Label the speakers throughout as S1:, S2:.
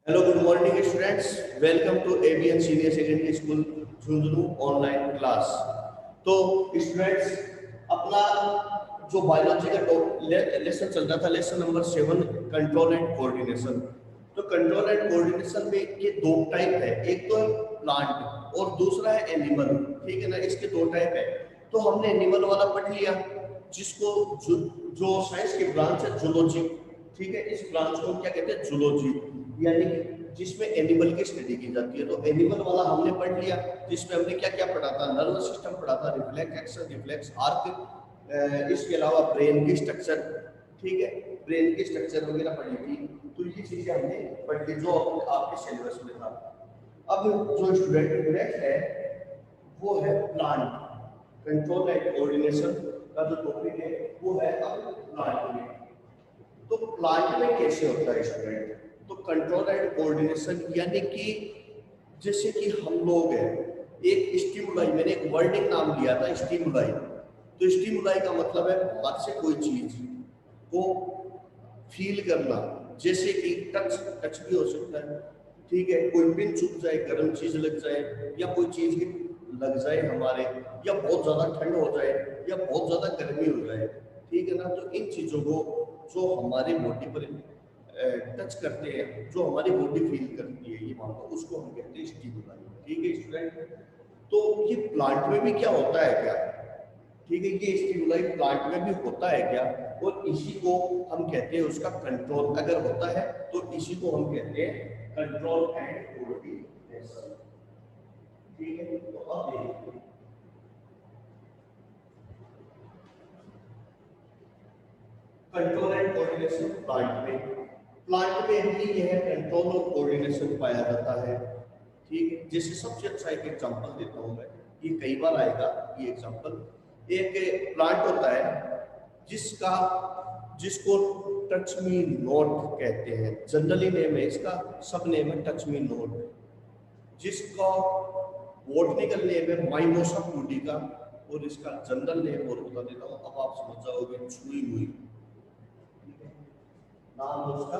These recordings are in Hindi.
S1: Hello, good morning, students. Welcome to ABN Senior Secondary School, Jhunjhunu online class. तो स्टूडेंट्स, अपना जो बायोलॉजी का लेसन चल रहा था, lesson number 7, control and coordination. तो कंट्रोल एंड कोऑर्डिनेशन में ये दो टाइप है, एक तो प्लांट और दूसरा है एनिमल। ठीक है ना, इसके दो टाइप है। तो हमने एनिमल वाला पढ़ लिया, जिसको जो साइंस की ब्रांच है जूलॉजी। ठीक है, इस ब्रांच को क्या कहते हैं? जूलॉजी, यानी जिसमें एनिमल की स्टडी की जाती है। तो एनिमल वाला हमने पढ़ लिया, जिसमें हमने क्या क्या पढ़ा था? नर्वस सिस्टम पढ़ा था, रिफ्लेक्स एक्शन, रिफ्लेक्स आर्क, इसके अलावा ब्रेन की स्ट्रक्चर। ठीक है, ब्रेन की स्ट्रक्चर वगैरह पढ़ी थी। तो ये चीजें हमने पढ़ ली जो आपके सिलेबस में था। अब जो स्टूडेंट नेक्स्ट है वो है प्लांट। कंट्रोल एंड कोऑर्डिनेशन का जो टॉपिक है वो है अब प्लांट में। तो प्लांट में कैसे होता है स्टूडेंट? तो कंट्रोल एंड कोऑर्डिनेशन यानी कि जैसे कि हम लोग हैं, एक स्टिमुलाई, मैंने एक वर्डिंग नाम लिया था स्टिमुलाई। तो स्टिमुलाई का मतलब है बाहर से कोई चीज को फील करना, जैसे कि टच। टच भी हो सकता है, ठीक है, कोई पिन चुभ जाए, गर्म चीज लग जाए, या कोई चीज लग जाए हमारे, या बहुत ज्यादा ठंड हो जाए, या बहुत ज्यादा गर्मी हो जाए। ठीक है ना, तो इन चीजों को जो हमारे बॉडी पर टच करते हैं, जो हमारी बॉडी फील करती है, ये मान लो उसको हम कहते हैं स्टिमुलाई। ठीक है स्टूडेंट, तो ये प्लांट में भी क्या होता है क्या? ठीक है, ये स्टिमुलाई प्लांट में भी होता है क्या? और इसी को हम कहते हैं उसका कंट्रोल। अगर होता है तो इसी को हम कहते हैं कंट्रोल एंड कोऑर्डिनेशन। ठीक है, तो अब देखिए कंट्रोल एंड कोऑर्डिनेशन प्लांट में भी यह कंट्रोल और कोऑर्डिनेशन पाया जाता है। ठीक है, जैसे सबसे अच्छा एक एग्जांपल देता हूं मैं, ये कई बार आएगा ये एग्जांपल। एक प्लांट होता है जिसका जिसको टच मी नॉट कहते हैं, जनरली नेम है इसका, सब नेम है टच मी नॉट। जिसका बॉटनिकल नेम है माइमोसा पुडिका, और इसका जनरल नेम और बता देता हूँ, अब आप समझ जाओगे, छुई हुई। नाम है उसका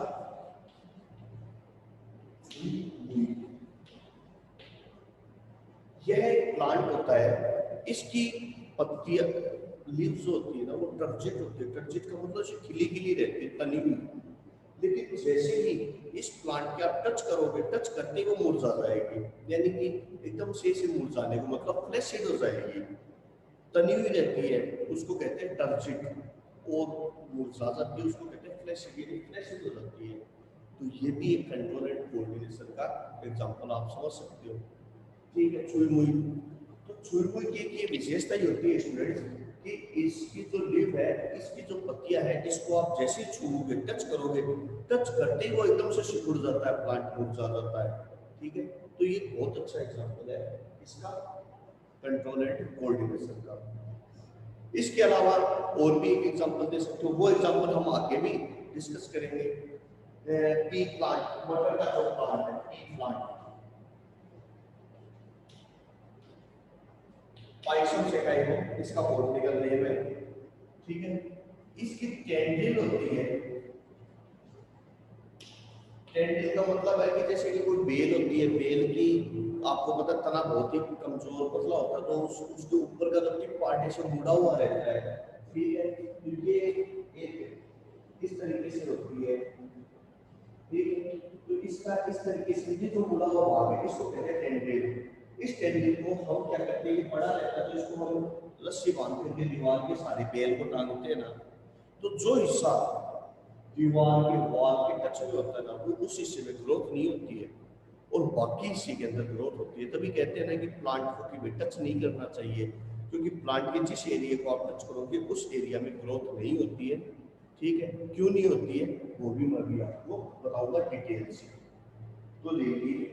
S1: छुई हुई। यह एक प्लांट होता है, इसकी पत्तियां, लीव्स होती है ना, वो टर्जिट होती है। टर्जिट का मतलब से खिली खिली रहती है, तनी हुई। लेकिन जैसे ही इस प्लांट के आप टच करोगे, टच करते ही वो मुरझा जाएगी, यानी कि एकदम से मुरझाने को मतलब फ्लैसिड हो जाएगी, तनी हुई रहती है, उसको कहते हैं टर्जिट। और मुरझा जाती है, उसको कहते हैं फ्लैसिड, यानी फ्लैसिड हो जाती है। तो ये भी एक कंट्रोल एंड कोऑर्डिनेशन का एग्जांपल आप समझ सकते हो। ठीक है, छुई मुई। तो छुई मुई की एक ये विशेषता ही होती है स्टूडेंट्स, कि इसकी जो लीफ है, इसकी जो पत्तियां है, इसको आप जैसे ही छूओगे, टच करोगे, टच करते ही वो एकदम से सिकुड़ जाता है, प्लांट मुरझा जाता है। ठीक है, तो ये बहुत अच्छा एग्जांपल है इसका कंट्रोल एंड कोऑर्डिनेशन का। इसके अलावा और भी एक एग्जांपल दे सकते हो, वो एग्जांपल हम आगे भी डिस्कस करेंगे। पी प्लांट, मटर का जो प्लांट है, पी प्लांट, पाइसम से टाइप, इसका बॉटनिकल नेम है। ठीक है, इसकी टेंडिल होती है। टेंडिल का मतलब है कि जैसे कि कोई बेल होती है, बेल की आपको पता तना बहुत ही कमजोर पतला होता है, तो उसके ऊपर का जो टिप पार्ट है से मुड़ा हुआ रहता है। ठीक है, तो ये एक इस तरीके से होती है। ठीक है, तो इसका इस तरीके से ये जो मुड़ा हुआ भाग है, इसको कहते हैं टेंडिल। इस टेंडिल को हम क्या करते हैं, ये बड़ा रहता है तो इसको हम रस्सी बांध करके दीवार के सारे बेल को टांगते हैं ना। तो जो हिस्सा दीवार के वॉल के टच में होता है ना, वो उस हिस्से में ग्रोथ नहीं होती है, और बाकी हिस्से के अंदर ग्रोथ होती है। तभी कहते हैं ना कि प्लांट को कभी टच नहीं करना चाहिए, क्योंकि प्लांट के जिस एरिया को आप टच करोगे उस एरिया में ग्रोथ नहीं होती है। ठीक है, क्यों नहीं होती है वो भी मैं भी आपको बताऊंगा डिटेल से। तो देखिए,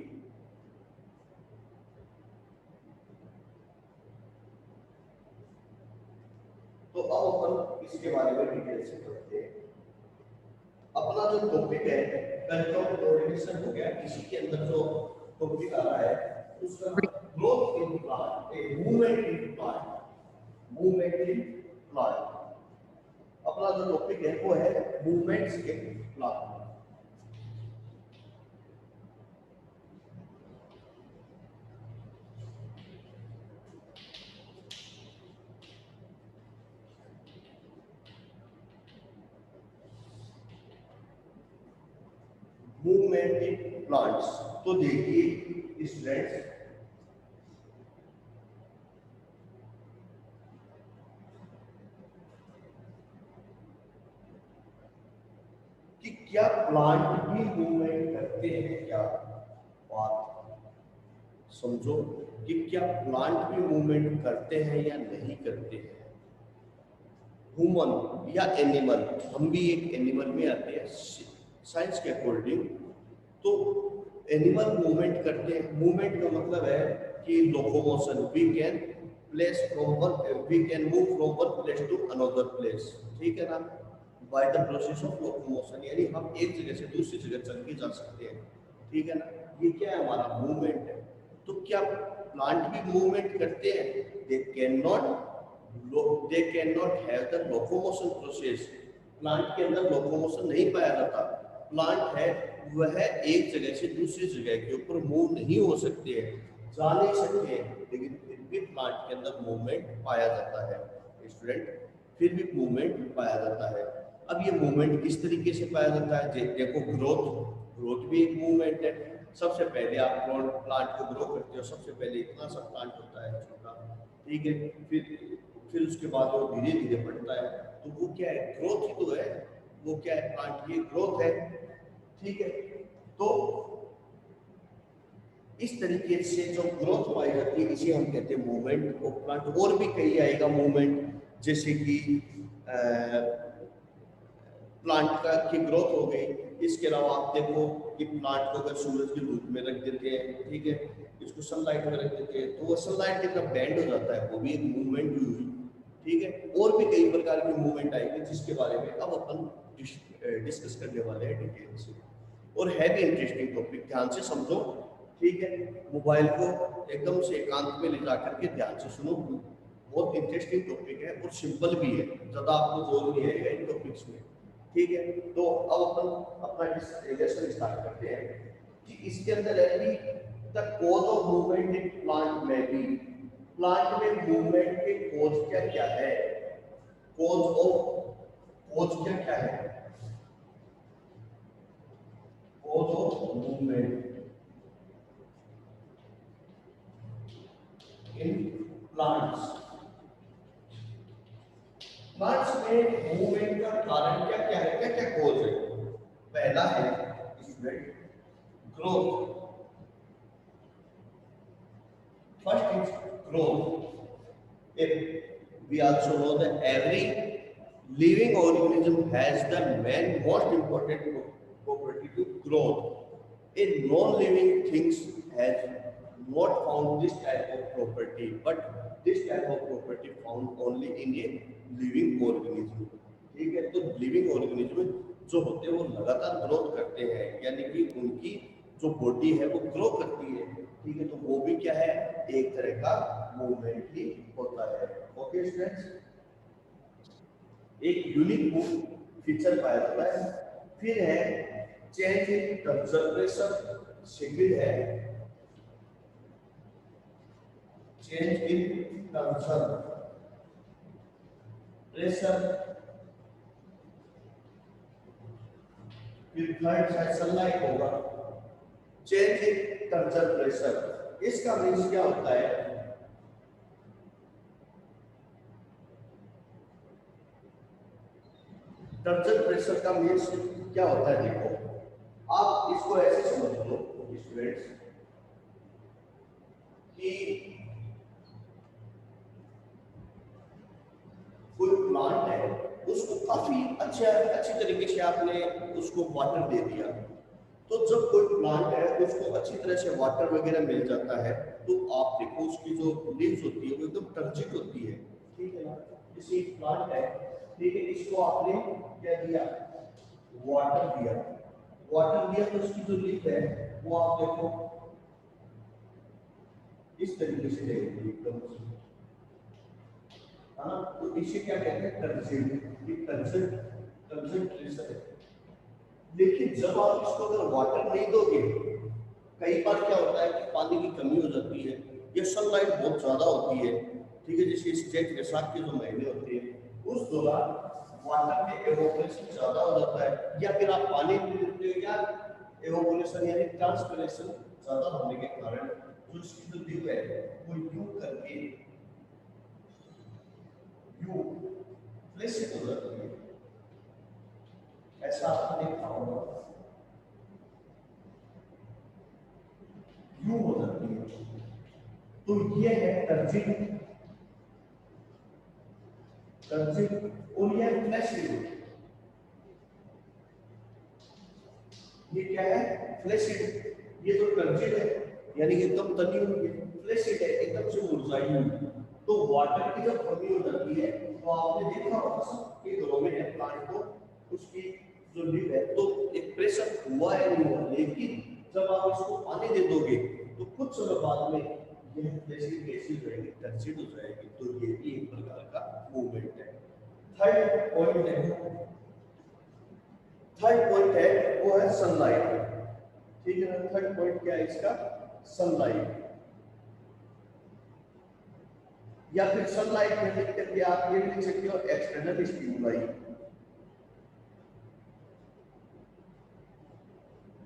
S1: तो अब अपन इसके बारे में डिटेल से पढ़ते हैं। अपना जो टॉपिक है कंट्रोल कोऑर्डिनेशन हो गया, इसी के अंदर जो टॉपिक आ रहा है उसका growth in plant, a movement in plant, movement in plant. अपना जो टॉपिक है वो है movements in plant. Movement in plants. तो देखिए स्टूडेंट्स, कि क्या प्लांट भी मूवमेंट करते हैं क्या? बात समझो कि क्या प्लांट भी मूवमेंट करते हैं या नहीं करते हैं। ह्यूमन या एनिमल, हम भी एक एनिमल में आते हैं साइंस के अकॉर्डिंग। तो एनिमल मूवमेंट करते हैं। मूवमेंट का मतलब है कि locomotion, we can place from one, we can move from one place to another place, ठीक है ना, by the process of locomotion, यानी हम एक जगह से दूसरी जगह चल के जा सकते हैं, ठीक है ना। ये क्या है, हमारा मूवमेंट है। तो क्या प्लांट भी मूवमेंट करते हैं? They can not have the locomotion process. Plant के अंदर लोकोमोशन नहीं पाया जाता। प्लांट है वह एक जगह से दूसरी जगह के ऊपर मूव नहीं हो सकते हैं, जा नहीं सकते हैं, लेकिन फिर भी प्लांट के अंदर मूवमेंट पाया जाता है स्टूडेंट, फिर भी मूवमेंट पाया जाता है। अब ये मूवमेंट किस तरीके से पाया जाता है? देखो ग्रोथ, ग्रोथ भी एक मूवमेंट है। सबसे पहले आप प्लांट को ग्रो करते हो, सबसे पहले इतना सा प्लांट होता है छोटा, ठीक है, फिर उसके बाद वो धीरे धीरे बढ़ता है। तो वो क्या है, ग्रोथ ही तो है। वो क्या है, प्लांट की ग्रोथ है, ठीक है। तो इस तरीके से जो ग्रोथ पाई जाती है इसे हम कहते हैं मूवमेंट ऑफ प्लांट। और भी कई आएगा मूवमेंट, जैसे कि प्लांट का की ग्रोथ हो गई। इसके अलावा आप देखो कि प्लांट को अगर सूरज की धूप में रख देते हैं, ठीक है, इसको सनलाइट में रख देते हैं, तो वो सनलाइट की तरफ बेंड हो जाता है, वो भी एक मूवमेंट भी हुई, ठीक है। और भी कई प्रकार की मूवमेंट आएगी जिसके बारे में अब अपन डिस्कस करने वाले हैं डिटेल से। और है भी इंटरेस्टिंग टॉपिक, ध्यान से समझो, ठीक है। मोबाइल को एकदम से एकांत में ले जाकर के ध्यान से सुनो, बहुत इंटरेस्टिंग टॉपिक है और सिंपल भी है, ज़्यादा आपको जोर नहीं आएगा इन टॉपिक्स में, ठीक है। तो अब अपन अपना लेसन स्टार्ट करते हैं कि इसके अंदर है कि the cause of movement in plant में भी, प्लांट में मूवमेंट के कॉज क्या क्या है, कॉज क्या क्या है, cause of movement in plants. Plants में मूवमेंट का कारण क्या क्या है, क्या क्या कॉज है? पहला है student growth. First is growth. If we also know that every living organism has the main most important property to growth. A non-living things has not found this type of property, but this type of property found only in a living organism. ठीक है, तो लिविंग ऑर्गेनिज्म जो होते हैं वो लगातार ग्रोथ करते हैं, यानी कि उनकी जो बॉडी है वो ग्रो करती है, ठीक है। तो वो भी क्या है, एक तरह का मूवमेंट ही होता है। ओके स्टूडेंट्स, एक यूनिक फीचर पाया जाता है। फिर है चेंज इन कंसंट्रेशन, सेकंड है चेंज इन कंसंट्रेशन, फिर थर्ड है सनलाइट होगा। चेंज इन कंसंट्रेशन, इसका मीन्स क्या होता है? कंसंट्रेशन प्रेशर का मीन्स क्या होता है? देखो आप इसको ऐसे समझ लो स्टूडेंट्स कि कोई प्लांट है, उसको काफी अच्छी तरीके से आपने उसको वाटर दे दिया। तो जब कोई प्लांट है उसको अच्छी तरह से वाटर वगैरह मिल जाता है, तो आप देखो उसकी जो लीव्स होती है वो एकदम टर्जिक होती है, ठीक है ना। जैसे प्लांट है, ठीक है, इसको आपने क्या दिया, वाटर दिया, वाटर दिया तो उसकी जो लीफ है वो आप देखो इस तरीके से रहेगी एकदम, है ना। तो इसे क्या कहते हैं, कंसंट्रेशन है। लेकिन जब आप इसको अगर वाटर नहीं दोगे, कई बार क्या होता है कि पानी की कमी हो जाती है या सनलाइट बहुत ज्यादा होती है, ठीक है, जैसे स्टेट वैसाख के जो महीने होते हैं उस दौरान वाटर में एवोपरेशन ज्यादा हो जाता है, या फिर आप पानी नहीं देते हो, या एवोल्यूशन यानी ट्रांसफॉर्मेशन ज्यादा होने के कारण जो इसकी जो दिल है वो यूं करके यूं फ्लेक्सिबल हो जाती है। ऐसा आपने देखा होगा, यूं हो जाती है। तो ये है टर्जिन, टर्जिन और ये फ्लेक्सिबल। ये क्या है? फ्लेक्सिड। ये जो टर्जिन है यानी एकदम तनी हुई है, फ्लेक्सिड है एकदम से मुरझाई हुई। तो वाटर की जब कमी हो जाती है तो आपने देखा होगा सबके घरों में प्लांट को उसकी जो लीफ है तो एक प्रेशर हुआ है नहीं हुआ, लेकिन जब आप इसको पानी दे दोगे तो कुछ समय बाद में यह फ्लेक्सिड कैसी हो जाएगी, टर्जिन हो जाएगी। तो ये भी एक प्रकार का मूवमेंट है। थर्ड पॉइंट है, थर्ड पॉइंट है वो है सनलाइट। ठीक है ना? थर्ड पॉइंट क्या है इसका? सनलाइट। या फिर सनलाइट में लिख करके आप ये लिख सकते हो एक्सटर्नल स्टिमुलाई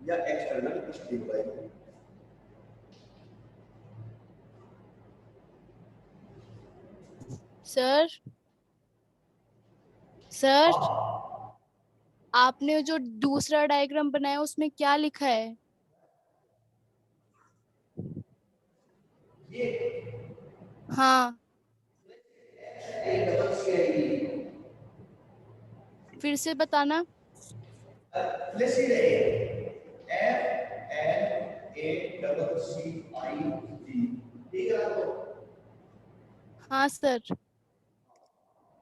S1: या एक्सटर्नल स्टिमुलाई।
S2: सर सर
S1: हाँ,
S2: आपने जो दूसरा डायग्राम बनाया उसमें क्या लिखा है?
S1: ये
S2: हाँ,
S1: एक डबल सी आएगी,
S2: फिर से बताना।
S1: फ्लेसिड है, F L A double C I D. ठीक है आपको?
S2: हाँ सर।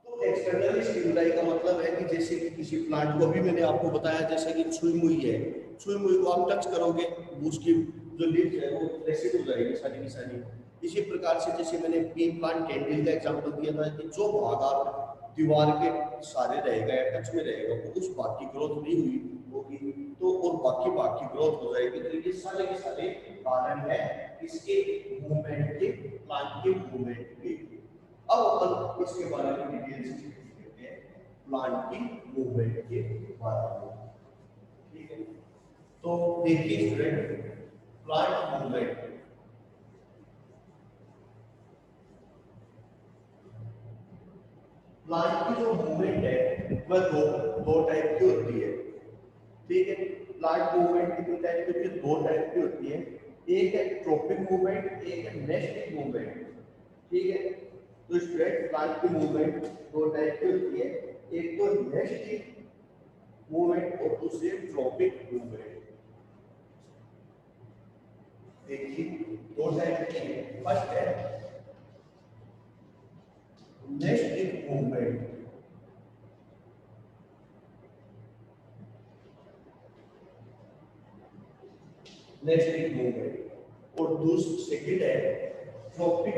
S1: तो एक्सटर्नल स्टिमुलाई का मतलब है कि जैसे कि किसी प्लांट को अभी मैंने आपको बताया, जैसे कि छुई मुई है, छुई मुई को आप टच करोगे उसकी जो लीव्स है वो फ्लेक्सिड हो जाएगी सारी की सारी। इसी प्रकार से जैसे मैंने पी प्लांट कैंडिल का एग्जांपल दिया था कि जो भाग आप दीवार के सारे रहेगा या टच में रहेगा वो उस भाग की ग्रोथ नहीं हुई होगी तो और बाकी भाग की ग्रोथ हो जाएगी। तो ये सारे के सारे कारण है इसके मूवमेंट के, प्लांट के मूवमेंट के। अब अपन इसके बारे में डिटेल से देखते हैं, प्लांट की मूवमेंट के बारे में। ठीक है? तो देखिए स्टूडेंट, प्लांट मूवमेंट, प्लांट की जो मूवमेंट है वह दो दो टाइप की होती है। ठीक है? प्लांट मूवमेंट कितने टाइप की होती है? दो टाइप की होती है। एक है ट्रॉपिक मूवमेंट, एक है नेस्टिंग मूवमेंट। ठीक है? तो स्टूडेंट प्लांट की मूवमेंट दो टाइप की होती है, एक तो नेस्टिंग मूवमेंट और दूसरी ट्रॉपिक मूवमेंट। देखिए दो टाइप की है। फर्स्ट है नेस्टिंग मूवमेंट। नेस्टिंग मूवमेंट और दूसरी सेकंड है ट्रॉपिक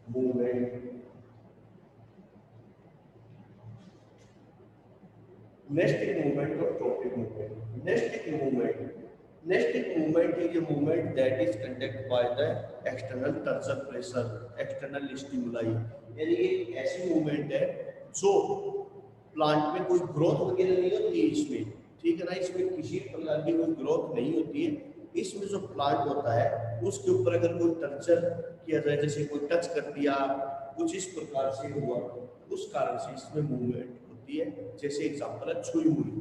S1: मूवमेंट। नेस्टिंग मूवमेंट और tropic movement. Nesting movement, nesting movement is a movement that is conducted by the external tensor pressure, external stimuli। यानी एक ऐसी मूवमेंट है जो प्लांट में कोई ग्रोथ वगैरह नहीं होती है इसमें। ठीक है ना? इसमें किसी प्रकार की कोई ग्रोथ नहीं होती है। इसमें जो प्लांट होता है उसके ऊपर अगर कोई टर्चर किया जाए, जैसे कोई टच कर दिया, कुछ इस प्रकार से हुआ, उस कारण से इसमें मूवमेंट होती है। जैसे एग्जांपल है छुई मुई,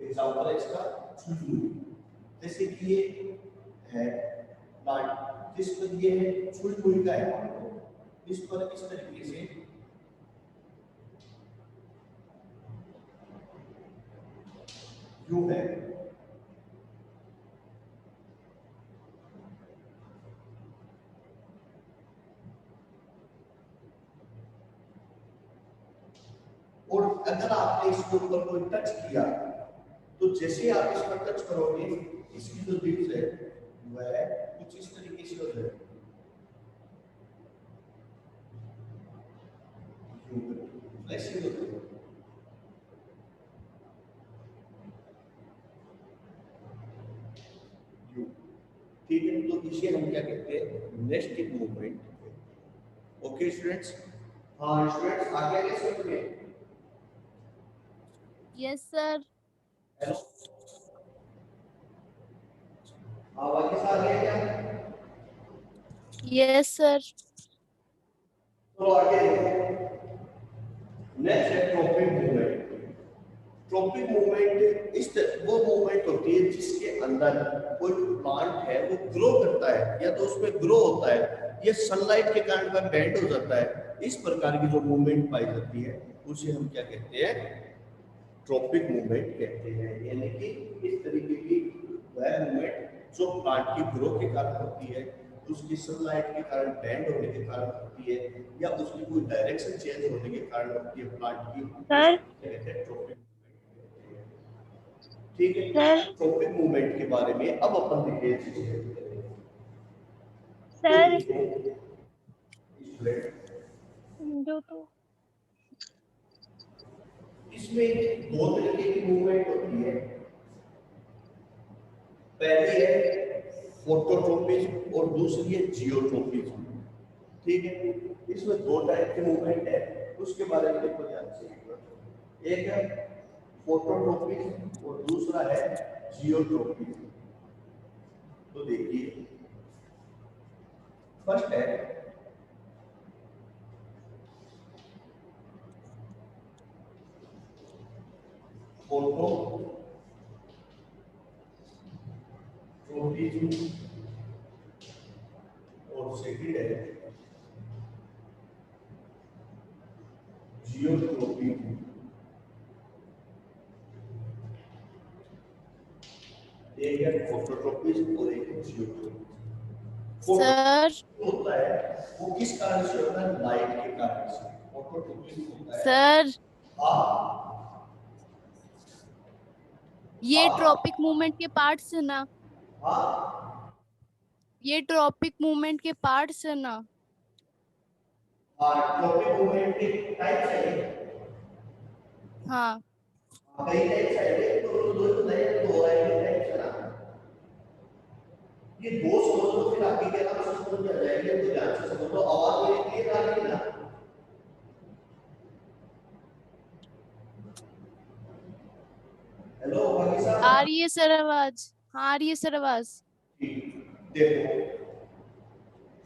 S1: एग्जांपल है इसका छुई मुई। जैसे कि ये है प्लांट जिस पर ये छुई मुई का है, इस पर इस तरीके से यू है। और अगर आपने इसके ऊपर कोई टच किया तो जैसे आप इस पर टच करोगे इसकी जो लिप्स है वह कुछ इस तरीके से हो जाएगी, फ्लेक्सिबल हो जाएगी। ठीक है? तो इसे हम क्या कहते हैं? Nesting movement. Okay students? हाँ स्टूडेंट्स, आगे आगे समझ में?
S2: Yes sir.
S1: हेलो, आवाज आ गया क्या?
S2: Yes sir.
S1: तो आगे नेक्स्ट है ट्रॉपिक मूवमेंट। ट्रॉपिक मूवमेंट वो मूवमेंट होती है जिसके अंदर कोई प्लांट है वो ग्रो करता है या तो उसमें ग्रो होता है या सनलाइट के कारण वह बेंड हो जाता है। इस प्रकार की जो मूवमेंट पाई जाती है उसे हम क्या कहते हैं? ट्रॉपिक मूवमेंट कहते हैं। यानी कि इस तरीके की वह मूवमेंट जो प्लांट की ग्रो के कारण होती है, उसकी सनलाइट के कारण बेंड होने के कारण होती है या उसकी कोई डायरेक्शन चेंज होने के कारण होती है प्लांट की,
S3: सर
S1: कहते हैं ट्रॉपिक। ठीक है,
S3: सर
S1: ट्रॉपिक मूवमेंट के बारे में अब अपन डिटेल से करेंगे।
S3: सर
S1: स्टूडेंट,
S3: जो तो
S1: इसमें दो तरीके की मूवमेंट होती है। पहली है फोटोट्रोपिज्म और दूसरी है जियोट्रोपिज्म। ठीक है, इसमें दो टाइप की मूवमेंट है, उसके बारे में देखो ध्यान से। एक है फोटोट्रोपिज्म और दूसरा है जियोट्रोपिज्म। तो देखिए, फर्स्ट है फोटोट्रोपिज्म और सेकंड है जियोट्रोपिज्म। एक है फोटोट्रोपिज्म और एक है जियोट्रोपिज्म।
S2: सर
S1: होता है वो किस कारण से होता है? लाइट के कारण से फोटोट्रोपिज्म होता है।
S2: सर
S1: हाँ
S2: ये ट्रॉपिक मूवमेंट के पार्ट्स है ना?
S1: हाँ
S2: ये ट्रॉपिक मूवमेंट के पार्ट्स है ना?
S1: हाँ, ट्रॉपिक मूवमेंट के टाइप्स है।
S2: हाँ
S1: कई टाइप्स है, तो दो नए दो टाइप्स है ना। ये दो समझ लो, फिर आगे के नाम से समझ आ जाएंगे, तो ध्यान से समझ लो। आवाज मेरी क्लियर आ रही है ना? हेलो भाई साहब।
S2: आ रही है सर आवाज। हाँ आ रही है सर आवाज।
S1: ठीक, देखो,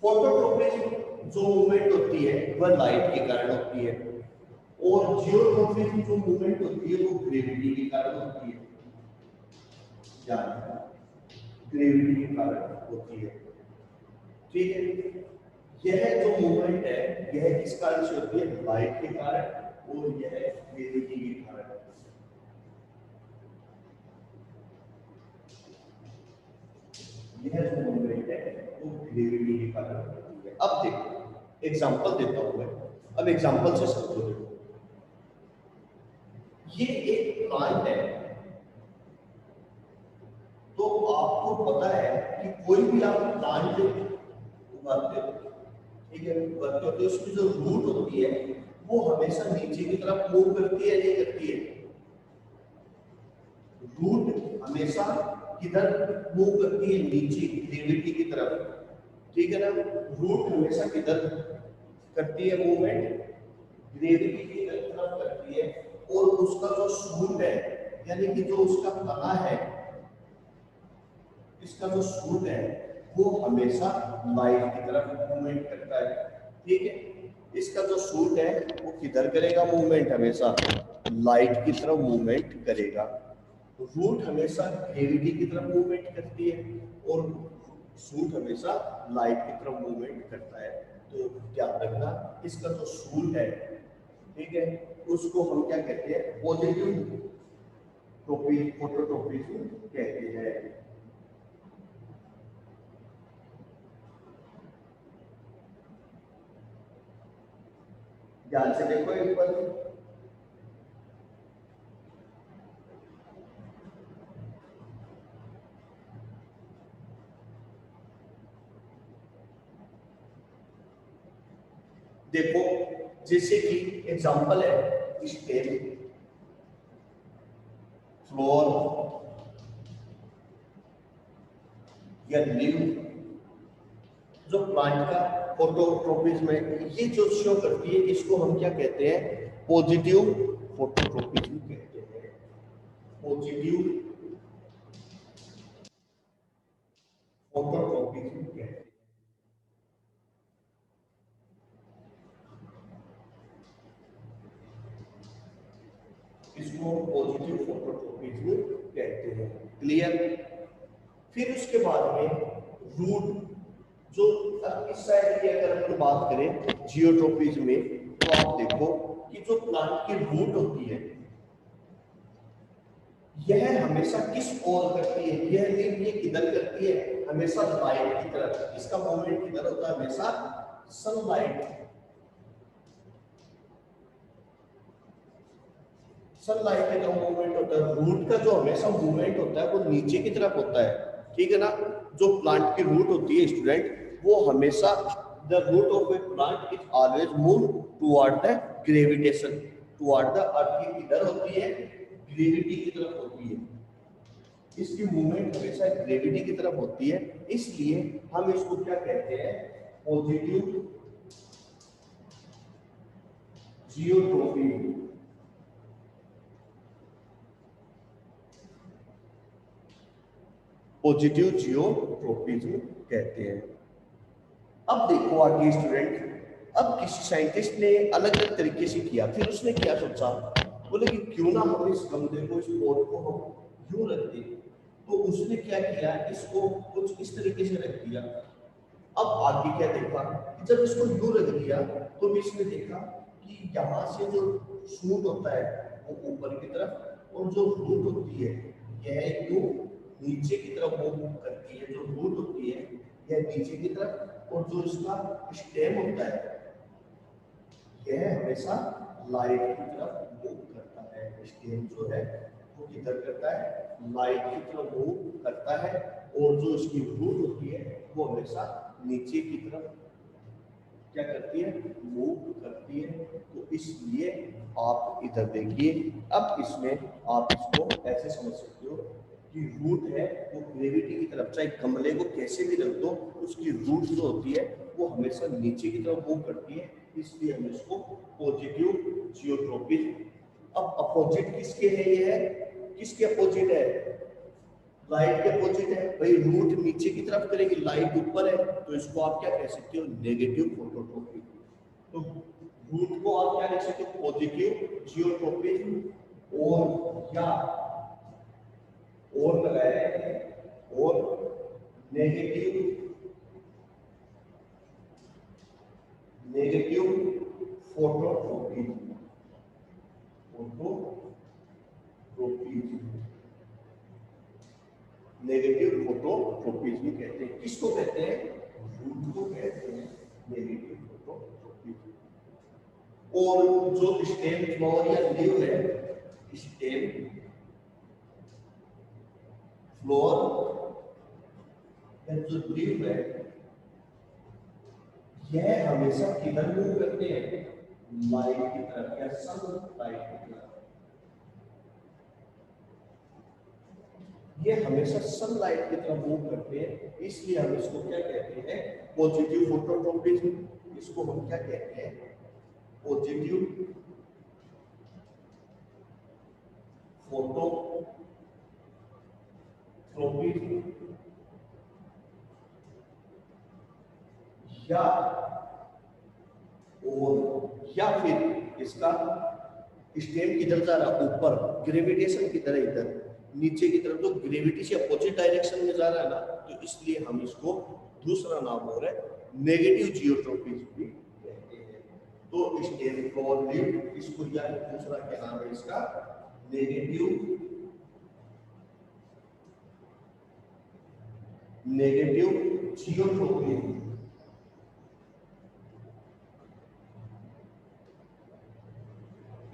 S1: फोटोट्रोपिज्म जो मूवमेंट होती है वह लाइट के कारण होती है और जियोट्रोपिज्म जो मूवमेंट होती है वो ग्रेविटी के कारण होती है। ग्रेविटी के कारण होती है। ठीक है, यह जो मूवमेंट है यह किस कारण से होती है? लाइट के कारण और यह ग्रेविटी के कारण। यह जो मूवमेंट है वो ग्रेविटी के कारण होती है। अब देखो एग्जांपल देता हूं मैं, अब एग्जांपल से समझो। देखो, ये एक प्लांट है, तो आपको पता है कि कोई भी आप प्लांट उगाते हो, ठीक है, उगाते हो तो उसकी जो रूट होती है वो हमेशा नीचे की तरफ मूव करती है, नहीं करती है? रूट हमेशा किधर मूव करती है? नीचे, ग्रेविटी की तरफ। ठीक है ना, रूट हमेशा किधर करती है मूवमेंट? ग्रेविटी की तरफ करती है। और उसका जो शूट है, यानी कि जो उसका तना है, इसका जो शूट है वो हमेशा लाइट की तरफ मूवमेंट करता है। ठीक है, इसका जो शूट है वो किधर करेगा मूवमेंट? हमेशा लाइट की तरफ मूवमेंट करेगा। रूट हमेशा ग्रेविटी की तरफ मूवमेंट करती है और शूट हमेशा लाइट की तरफ मूवमेंट करता है। तो ध्यान रखना, इसका जो शूट है, ठीक है, उसको हम क्या कहते हैं? पॉजिटिव फोटोट्रोपिज्म कहते हैं। ध्यान से देखो एक बार। देखो, जैसे कि एग्जांपल है स्टेम, फ्लोर या लीव। जो प्लांट का फोटोट्रोपिज्म है, ये जो शो करती है, इसको हम क्या कहते हैं? पॉजिटिव फोटोट्रोपिज्म कहते हैं। पॉजिटिव पॉजिटिव फोटोट्रोपिज्म कहते हैं। क्लियर? फिर उसके बाद में रूट, जो अब इस साइड की अगर हम बात करें जियोट्रोपिज्म में, तो आप देखो कि जो प्लांट की रूट होती है यह हमेशा किस ओर करती है, यह लिंक ये किधर करती है, हमेशा लाइट की तरफ। इसका मूवमेंट किधर होता है, हमेशा सनलाइट सनलाइट की तरफ मूवमेंट होता है। रूट का जो हमेशा मूवमेंट होता है वो नीचे की तरफ होता है, ठीक है ना। जो प्लांट की रूट होती है स्टूडेंट, वो हमेशा the root of a plant is always move toward the gravitation, toward the earth. ये किधर होती है, ग्रेविटी की तरफ होती है। इसकी मूवमेंट हमेशा ग्रेविटी की तरफ होती है, इसलिए हम इसको क्या कहते हैं, पॉजिटिव जियोट्रोपी। पॉजिटिव जियोट्रोपिज्म कहते हैं। अब देखो आगे स्टूडेंट, अब किसी साइंटिस्ट ने अलग अलग तरीके से किया, फिर उसने क्या सोचा, बोले कि क्यों ना हम इस गमले को, इस पॉट को हम यूं रख दें। तो उसने क्या किया, इसको कुछ इस तरीके से रख दिया। अब आगे क्या देखा कि जब इसको यूं रख दिया तो भी इसने देखा कि यहाँ से जो शूट होता है वो ऊपर की तरफ, और जो रूट होती है यह यूं नीचे की तरफ मूव करती है। जो रूट होती है यह नीचे की तरफ, और जो इसका स्टेम होता है यह हमेशा लाइट की तरफ मूव करता है। स्टेम जो है वो किधर करता है, लाइट की तरफ मूव करता है, और जो इसकी रूट होती है वो हमेशा नीचे की तरफ क्या करती है, मूव करती है। तो इसलिए आप इधर देखिए, अब इसमें आप इसको ऐसे समझ सकते हो कि रूट है वो ग्रेविटी की तरफ, चाहे गमले को कैसे भी रख दो, उसकी रूट जो होती है वो हमेशा नीचे की तरफ मूव करती है, इसलिए हम इसको पॉजिटिव जियोट्रोपिज्म। अब अपोजिट किसके है, ये है किसके अपोजिट है, लाइट के अपोजिट है भाई। रूट नीचे की तरफ करेगी, लाइट ऊपर है, तो इसको आप क्या कह सकते हो, नेगेटिव फोटोट्रोपिज्म। तो रूट को आप क्या लिख सकते हो, पॉजिटिव जियोट्रोपिज्म, और लगाया है, और नेगेटिव फोटोट्रोपिज्म, नेगेटिव फोटोट्रोपिज्म कहते हैं। किसको कहते हैं, रूट को कहते हैं नेगेटिव फोटोट्रोपिज्म। और जो स्टेम, फ्लोर या लीव है, स्टेम, फ्लोर या जो लीव है, यह हमेशा किधर मूव करते हैं, लाइट की तरफ या सनलाइट की तरफ। ये हमेशा सनलाइट की तरफ मूव करते हैं, इसलिए हम इसको क्या कहते हैं, पॉजिटिव फोटोट्रोपिज्म। इसको हम क्या कहते हैं, पॉजिटिव फोटोट्रोपिज्म, या फिर इसका स्टेम किधर जा रहा है, ऊपर, ग्रेविटेशन किधर है, इधर नीचे की तरफ, जो ग्रेविटी से अपोजिट डायरेक्शन में जा रहा है ना, तो इसलिए हम इसको दूसरा नाम हो रहा है नेगेटिव जियोट्रोपिज्म भी कहते हैं। तो स्टेम, फ्लोर, लीव, इसको या दूसरा क्या नाम है इसका, नेगेटिव जियोट्रोपिज्म।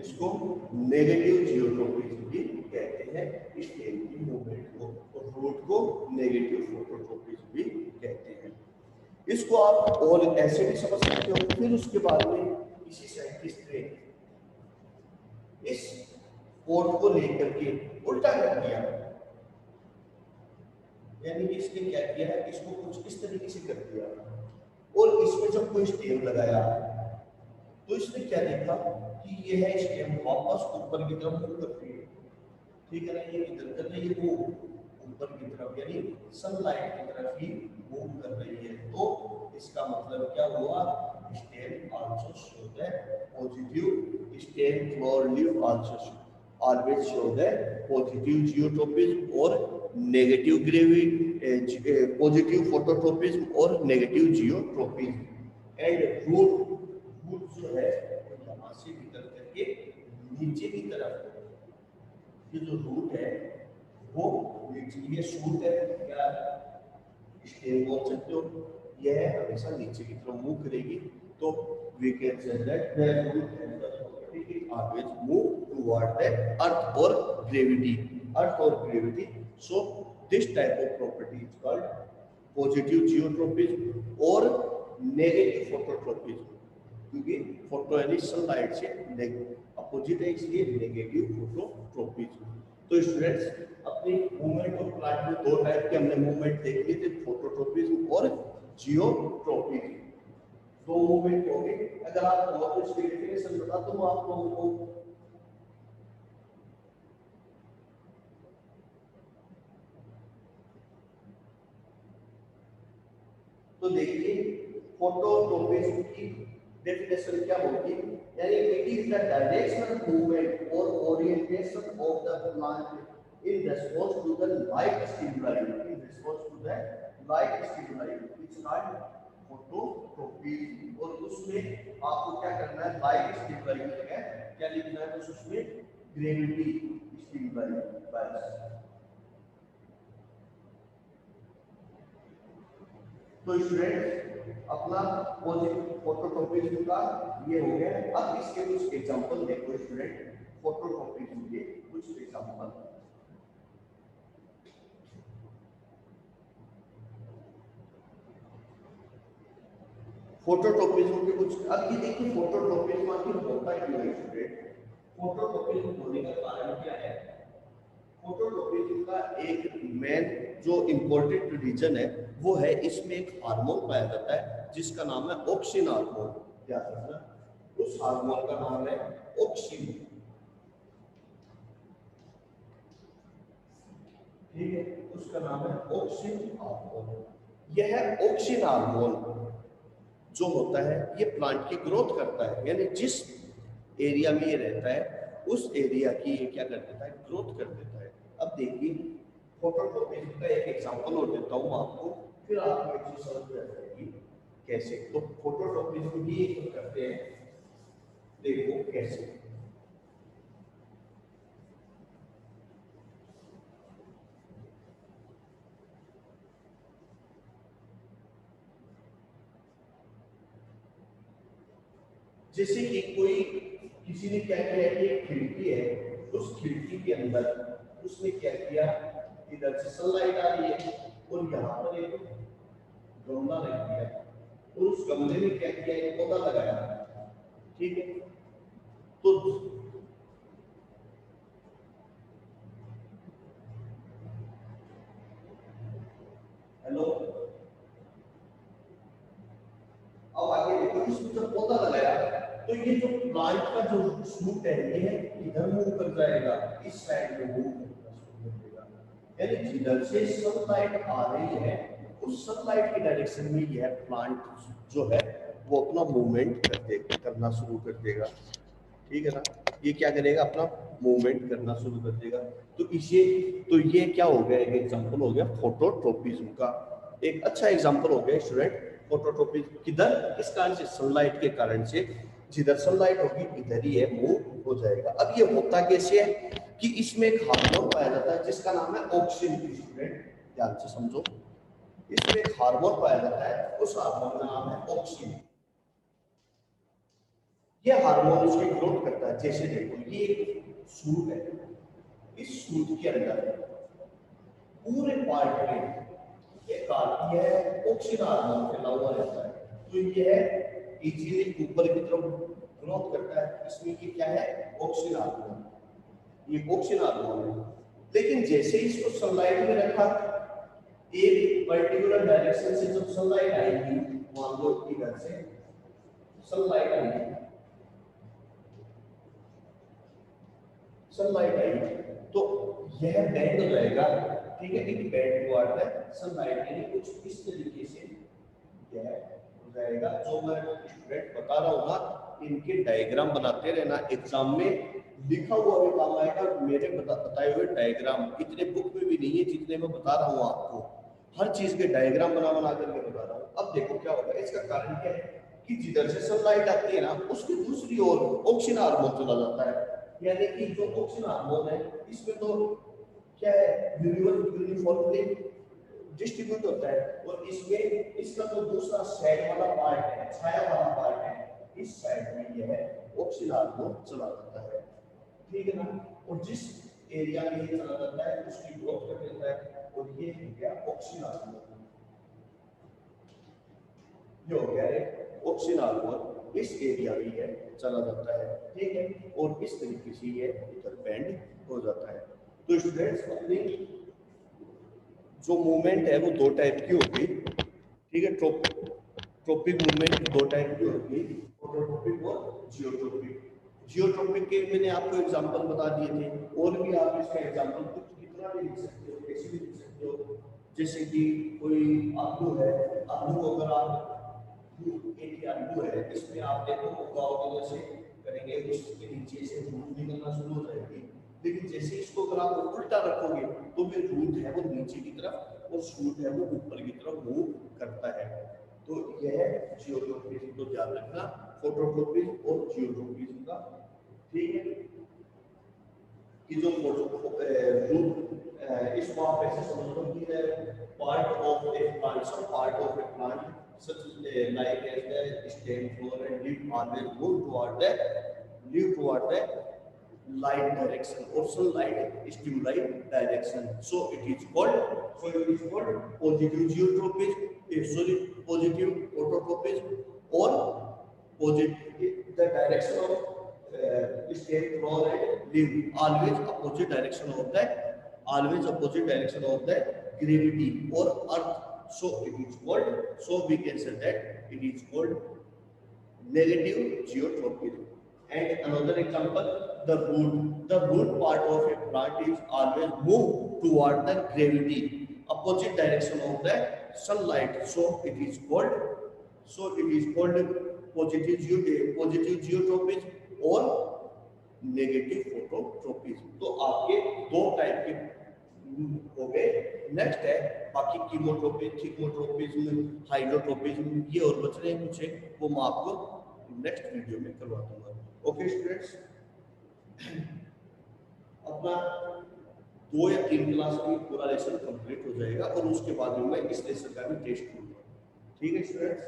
S1: इसको नेगेटिव जियोट्रोपिज्म भी कहते हैं, स्टेम की मूवमेंट को, और रूट को नेगेटिव फोटोट्रोपिज्म भी कहते हैं। इसको आप और ऐसे भी समझ सकते हो। फिर उसके बाद में किसी साइंटिस्ट ने इस पॉट को लेकर के उल्टा कर दिया, यानी कि इसने क्या किया है, इसको कुछ इस तरीके से कर दिया, और इसमें जब कोई स्टेम लगाया तो इसने क्या देखा कि यह स्टेम वापस ऊपर की तरफ मूव कर रही है, ठीक है ना। ये इधर कर रही है, वो ऊपर की तरफ, यानी सनलाइट की तरफ ही मूव कर रही है। तो इसका मतलब क्या हुआ, stem also show that positive, stem, floor, leave also show always show the positive geotropism or negative positive phototropism or negative geotropism. And root जो है यहाँ से निकल करके नीचे की तरफ ये जो रूट है वो ये शूट है या स्टेम बोल सकते हो, यह हमेशा नीचे की तरफ मूव करेगी, तो we can say that the root and the property always move toward the earth or gravity. So this type of property is called positive geotropism or negative phototropism, क्योंकि फोटो यानी सनलाइट से अपोजिट है इसलिए नेगेटिव फोटोट्रोपिज्म। तो स्टूडेंट्स अपनी मूवमेंट और प्लांट में दो टाइप के हमने मूवमेंट देख लिए थे, फोटोट्रोपिज्म और जियोट्रोपिज्म। दो मूवमेंट हो गए। अगर आप और कुछ डेफिनेशन बता दूं आप लोगों को, तो देखिए फोटोट्रोपिज्म की डेफिनेशन क्या होगी, यानी it is the directional movement और orientation of the plant in response to the light stimuli, it's called phototropism. और उसमें आपको क्या करना है, लाइट स्टिमुलाई की जगह क्या लिखना है, तो उसमें ग्रेविटी स्टिमुलाई बस। तो स्टूडेंट अपना पॉजिटिव फोटोट्रोपिज्म का ये हो गया। अब इसके कुछ एग्जांपल देखो स्टूडेंट, फोटोट्रोपिज्म के कुछ एग्जांपल। फोटोट्रोपिज्म के कुछ, अब ये देखिए फोटोट्रोपिज्म आखिर होता क्यों है स्टूडेंट, फोटोट्रोपिज्म होने का कारण क्या है। फोटोट्रोपिज्म का एक मेन जो इंपॉर्टेंट रीजन है वो है इसमें एक हार्मोन पाया जाता है जिसका नाम है ऑक्सिन हार्मोन। क्या करना, उस हार्मोन का नाम है ऑक्सिन, ठीक है, उसका नाम है ऑक्सिन हार्मोन। यह ऑक्सिन हार्मोन जो होता है ये प्लांट की ग्रोथ करता है, यानी जिस एरिया में ये रहता है उस एरिया की ये क्या कर देता है, ग्रोथ कर देता है। अब देखिए फोटोट्रोपिज्म का एक एग्जांपल और देता हूं आपको, फिर आपको एक चीज समझ में आ जाएगी कैसे। तो फोटोट्रोपिज्म भी एक करते हैं, देखो कैसे। जैसे कि कोई किसी ने क्या किया कि एक खिड़की है, उस खिड़की के अंदर उसने क्या किया, इधर से सनलाइट आ रही है और यहाँ पर एक गमला रख दिया और उस गमले में क्या किया, एक पौधा लगाया, ठीक है। तो हेलो, अब आगे देखो, इसमें जब पौधा लगाया तो ये जो प्लांट का जो शूट है ये इधर मूव कर जाएगा, इस साइड में मूव करेगा, यानी जिधर से सनलाइट आ रही है उस सनलाइट की डायरेक्शन में यह प्लांट जो है वो अपना मूवमेंट करना शुरू कर देगा, ठीक है ना। ये क्या करेगा, अपना मूवमेंट करना शुरू कर देगा। तो ये क्या हो गया, एक एग्जांपल हो गया फोटोट्रोपिज्म का, एक अच्छा एग्जांपल हो गया स्टूडेंट। फोटोट्रोपिज्म किधर, किस कारण से, सनलाइट के कारण से, जिधर सनलाइट होगी इधर ही है मूव हो जाएगा। अब ये होता कैसे है कि इसमें एक हार्मोन पाया जाता है जिसका नाम है ऑक्सिन। स्टूडेंट ध्यान से समझो, इसमें एक हार्मोन पाया जाता है, उस हार्मोन का नाम है ऑक्सिन। यह हार्मोन उसकी ग्रोथ करता है। जैसे देखो ये एक सूट है, इस सूट के अंदर पूरे पार्ट में यह ऑक्सिन हार्मोन फैला हुआ रहता है, तो यह इजीली ऊपर की तरफ ग्रोथ करता है। इसमें ये क्या है, ऑक्सिन हार्मोन, ये ऑक्सिन हार्मोन है। लेकिन जैसे इसको सनलाइट में रखा, एक पर्टिकुलर डायरेक्शन से जब सनलाइट आएगी, मान लो इधर से सनलाइट आएगी, सनलाइट आएगी तो यह बेंड हो जाएगा, ठीक है, एक बेंड को आता है सनलाइट, यानी कुछ इस तरीके से यह हो जाएगा। जो मैं स्टूडेंट बता रहा हूँ ना, इनके डायग्राम बनाते रहना, एग्जाम में लिखा हुआ भी काम आएगा। मेरे बताए हुए डायग्राम इतने बुक में भी नहीं है जितने मैं बता रहा हूँ आपको, हर चीज के डायग्राम बना बना करके बता रहा हूँ। अब देखो क्या होगा, इसका कारण क्या है कि जिधर से सनलाइट आती है ना उसकी दूसरी ओर ऑक्सीजन हार्मोन चला जाता है, यानी कि जो ऑक्सीजन हार्मोन है इसमें तो क्या है, यूनिफॉर्मली डिस्ट्रीब्यूट होता है, और इसमें इसका जो दूसरा साइड वाला पार्ट है, छाया वाला पार्ट है, इस साइड में यह ऑक्सीजन हार्मोन चला जाता है, ठीक है ना। और जिस एरिया में ये चला जाता है उसकी ग्रोथ कर देता है, और ये हो गया ऑक्सीजन हार्मोन, ये हो गया एक ऑक्सीजन हार्मोन इस एरिया में ये चला जाता है, ठीक है। और इस तरीके से ये इधर बेंड हो जाता है। तो स्टूडेंट्स अपनी जो मूवमेंट है वो दो टाइप की होगी, ठीक है। ट्रोपिक मूवमेंट दो टाइप की होगी, ऑटोट्रोपिक और जियोट्रोपिक। जियोट्रोपिक के मैंने आपको एग्जांपल बता दिए थे, और भी आप इसका एग्जांपल कुछ कितना भी लिख सकते हो, कैसे भी लिख सकते हो। जैसे कि कोई आलू है, आलू अगर आप एक आलू है, इसमें आप देखो गाँव में जैसे करेंगे उसके नीचे से रूट निकलना शुरू हो जाएगी, लेकिन जैसे इसको अगर आप उल्टा रखोगे तो फिर रूट है वो नीचे की तरफ और शूट है वो ऊपर की तरफ मूव करता है। तो यह जियोट्रोपिज्म, तो ध्यान रखना फोटोट्रोपिज्म और जियोट्रोपिज्म का, ठीक है। कि जो रूट इसको आप ऐसे समझ लो कि part of a plant, some part of a plant such like as the stem, flower and leaf always move toward the light direction or sunlight stimuli direction. So it is called positive geotropism, positive phototropism, or positive the direction of stem, flower and leaf always opposite direction of the gravity or earth. So it is called, so we can say that it is called negative geotropism. And another example, the root part of a plant is always moved toward the gravity, opposite direction of the sunlight. So it is called positive geotropism or negative phototropism. तो आपके दो टाइप के हो गए। नेक्स्ट है बाकी कीमोट्रोपिज्म, थिग्मोट्रोपिज्म, हाइड्रोट्रोपिज्म, ये और बच रहे हैं कुछ है, वो मैं आपको नेक्स्ट वीडियो में करवा दूंगा। ओके स्टूडेंट्स, अपना 2 या 3 क्लास में पूरा लेसन कंप्लीट हो जाएगा और उसके बाद में मैं इस लेसन का भी टेस्ट लूंगा, ठीक है स्टूडेंट्स।